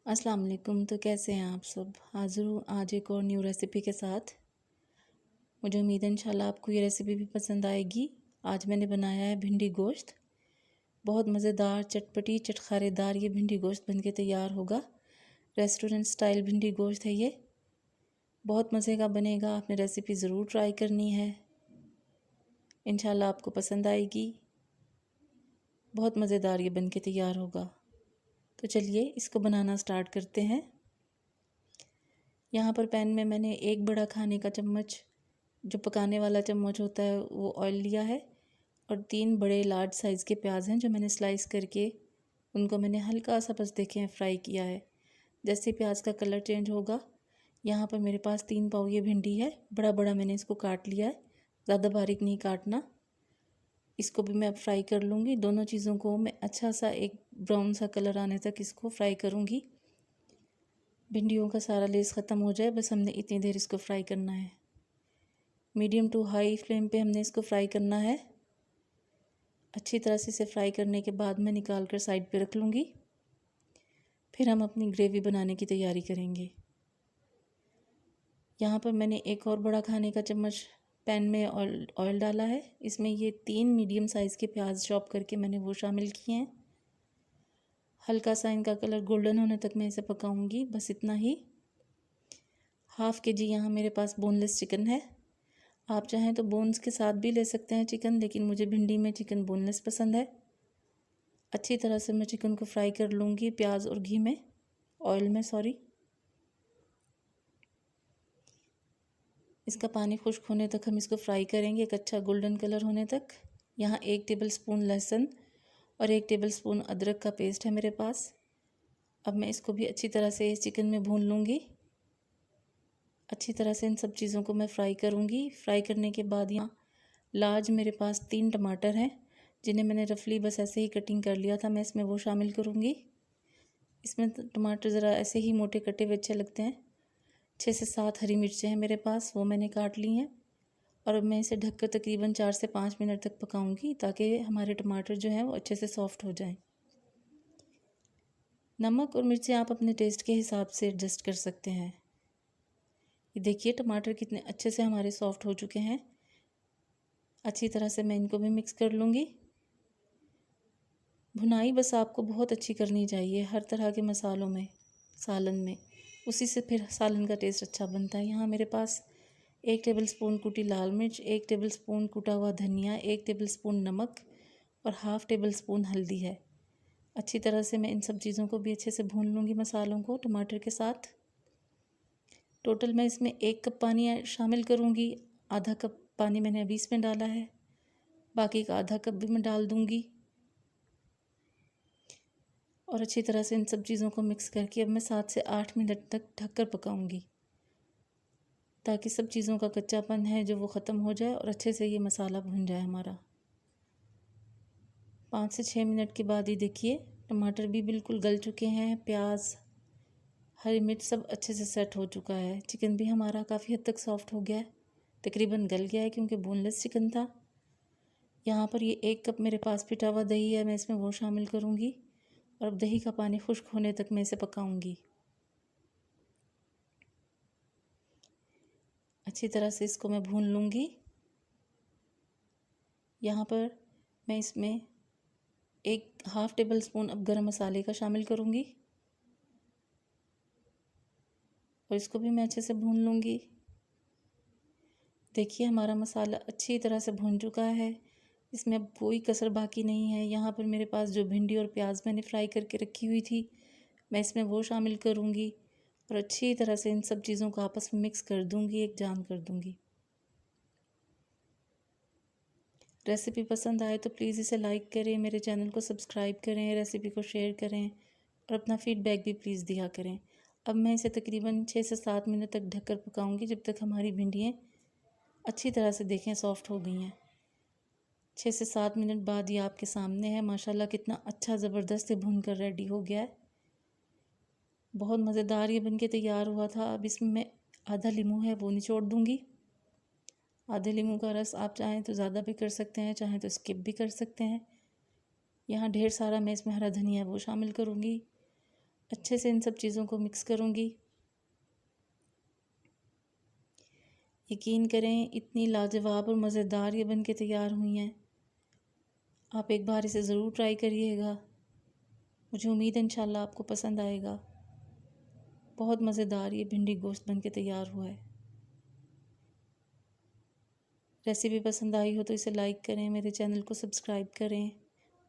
अस्सलाम वालेकुम। तो कैसे हैं आप सब? हाज़िर हूँ आज एक और न्यू रेसिपी के साथ। मुझे उम्मीद है इंशाल्लाह आपको ये रेसिपी भी पसंद आएगी। आज मैंने बनाया है भिंडी गोश्त। बहुत मज़ेदार, चटपटी, चटखारेदार ये भिंडी गोश्त बनके तैयार होगा। रेस्टोरेंट स्टाइल भिंडी गोश्त है ये। बहुत मज़े का बनेगा। आपने रेसिपी ज़रूर ट्राई करनी है। इंशाल्लाह आपको पसंद आएगी। बहुत मज़ेदार ये बनके तैयार होगा। तो चलिए इसको बनाना स्टार्ट करते हैं। यहाँ पर पैन में मैंने एक बड़ा खाने का चम्मच, जो पकाने वाला चम्मच होता है, वो ऑयल लिया है और 3 बड़े लार्ज साइज़ के प्याज हैं जो मैंने स्लाइस करके उनको मैंने हल्का सा बस देखें फ्राई किया है। जैसे प्याज का कलर चेंज होगा, यहाँ पर मेरे पास 3 पाव ये भिंडी है। बड़ा बड़ा मैंने इसको काट लिया है, ज़्यादा बारीक नहीं काटना। इसको भी मैं अब फ्राई कर लूँगी। दोनों चीज़ों को मैं अच्छा सा एक ब्राउन सा कलर आने तक इसको फ्राई करूँगी। भिंडियों का सारा लेस ख़त्म हो जाए, बस हमने इतनी देर इसको फ्राई करना है। मीडियम टू हाई फ्लेम पे हमने इसको फ्राई करना है। अच्छी तरह से इसे फ्राई करने के बाद मैं निकाल कर साइड पे रख लूँगी। फिर हम अपनी ग्रेवी बनाने की तैयारी करेंगे। यहाँ पर मैंने एक और बड़ा खाने का चम्मच पैन में ऑयल डाला है। इसमें ये 3 मीडियम साइज़ के प्याज चॉप करके मैंने वो शामिल किए हैं। हल्का सा इनका कलर गोल्डन होने तक मैं इसे पकाऊंगी, बस इतना ही। हाफ़ के जी यहाँ मेरे पास बोनलेस चिकन है। आप चाहें तो बोन्स के साथ भी ले सकते हैं चिकन, लेकिन मुझे भिंडी में चिकन बोनलेस पसंद है। अच्छी तरह से मैं चिकन को फ्राई कर लूँगी प्याज और घी में, ऑयल में सॉरी। इसका पानी खुश्क होने तक हम इसको फ्राई करेंगे, एक अच्छा गोल्डन कलर होने तक। यहाँ 1 टेबल स्पून लहसुन और 1 टेबल स्पून अदरक का पेस्ट है मेरे पास। अब मैं इसको भी अच्छी तरह से इस चिकन में भून लूँगी। अच्छी तरह से इन सब चीज़ों को मैं फ्राई करूँगी। फ्राई करने के बाद यहाँ लार्ज मेरे पास 3 टमाटर हैं, जिन्हें मैंने रफली बस ऐसे ही कटिंग कर लिया था। मैं इसमें वो शामिल करूँगी। इसमें टमाटर ज़रा ऐसे ही मोटे कटे हुए अच्छे लगते हैं। 6 से 7 हरी मिर्चें हैं मेरे पास, वो मैंने काट ली हैं। और अब मैं इसे ढककर तकरीबन 4 से 5 मिनट तक पकाऊंगी, ताकि हमारे टमाटर जो हैं वो अच्छे से सॉफ्ट हो जाएं। नमक और मिर्चें आप अपने टेस्ट के हिसाब से एडजस्ट कर सकते हैं। ये देखिए टमाटर कितने अच्छे से हमारे सॉफ्ट हो चुके हैं। अच्छी तरह से मैं इनको भी मिक्स कर लूँगी। भुनाई बस आपको बहुत अच्छी करनी चाहिए हर तरह के मसालों में, सालन में, उसी से फिर सालन का टेस्ट अच्छा बनता है। यहाँ मेरे पास 1 टेबल स्पून कुटी लाल मिर्च, 1 टेबल स्पून कुटा हुआ धनिया, 1 टेबल स्पून नमक और हाफ़ टेबल स्पून हल्दी है। अच्छी तरह से मैं इन सब चीज़ों को भी अच्छे से भून लूँगी, मसालों को टमाटर के साथ। टोटल मैं इसमें 1 कप पानी शामिल करूँगी। आधा कप पानी मैंने अभी इसमें डाला है, बाकी का आधा कप भी मैं डाल दूँगी। और अच्छी तरह से इन सब चीज़ों को मिक्स करके अब मैं 7 से 8 मिनट तक ढककर पकाऊंगी, ताकि सब चीज़ों का कच्चापन है जो वो ख़त्म हो जाए और अच्छे से ये मसाला भुन जाए हमारा। 5 से 6 मिनट के बाद ही देखिए टमाटर भी बिल्कुल गल चुके हैं, प्याज, हरी मिर्च सब अच्छे से सेट हो चुका है। चिकन भी हमारा काफ़ी हद तक सॉफ्ट हो गया है, तकरीबन गल गया है क्योंकि बोनलेस चिकन था। यहाँ पर ये 1 कप मेरे पास पिटा हुआ दही है, मैं इसमें वो शामिल करूँगी। और अब दही का पानी खुश्क होने तक मैं इसे पकाऊंगी। अच्छी तरह से इसको मैं भून लूँगी। यहाँ पर मैं इसमें 1/2 टेबल स्पून अब गरम मसाले का शामिल करूँगी और इसको भी मैं अच्छे से भून लूँगी। देखिए हमारा मसाला अच्छी तरह से भून चुका है, इसमें अब कोई कसर बाकी नहीं है। यहाँ पर मेरे पास जो भिंडी और प्याज मैंने फ्राई करके रखी हुई थी, मैं इसमें वो शामिल करूँगी और अच्छी तरह से इन सब चीज़ों को आपस में मिक्स कर दूँगी, एक जान कर दूँगी। रेसिपी पसंद आए तो प्लीज़ इसे लाइक करें, मेरे चैनल को सब्सक्राइब करें, रेसिपी को शेयर करें और अपना फ़ीडबैक भी प्लीज़ दिया करें। अब मैं इसे तकरीबन 6 से 7 मिनट तक ढककर पकाऊंगी, जब तक हमारी भिंडियाँ अच्छी तरह से देखें सॉफ्ट हो गई हैं। 6 से 7 मिनट बाद ये आपके सामने है। माशाल्लाह कितना अच्छा ज़बरदस्त भुन कर रेडी हो गया है। बहुत मज़ेदार ये बनके तैयार हुआ था। अब इसमें मैं आधा नींबू है वो निचोड़ दूँगी। आधे नींबू का रस आप चाहें तो ज़्यादा भी कर सकते हैं, चाहें तो स्किप भी कर सकते हैं। यहाँ ढेर सारा मैं इसमें हरा धनिया वो शामिल करूँगी अच्छे से इन सब चीज़ों को मिक्स करूँगी। यकीन करें इतनी लाजवाब और मज़ेदार ये बन के तैयार हुई हैं। आप एक बार इसे ज़रूर ट्राई करिएगा। मुझे उम्मीद है इंशाल्लाह आपको पसंद आएगा। बहुत मज़ेदार ये भिंडी गोश्त बन के तैयार हुआ है। रेसिपी पसंद आई हो तो इसे लाइक करें, मेरे चैनल को सब्सक्राइब करें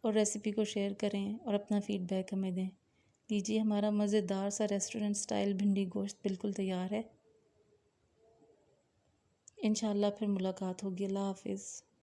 और रेसिपी को शेयर करें और अपना फ़ीडबैक हमें दें। लीजिए, हमारा मज़ेदार सा रेस्टोरेंट स्टाइल भिंडी गोश्त बिल्कुल तैयार है। इंशाल्लाह फिर मुलाकात होगी। अल्लाह हाफ़िज़।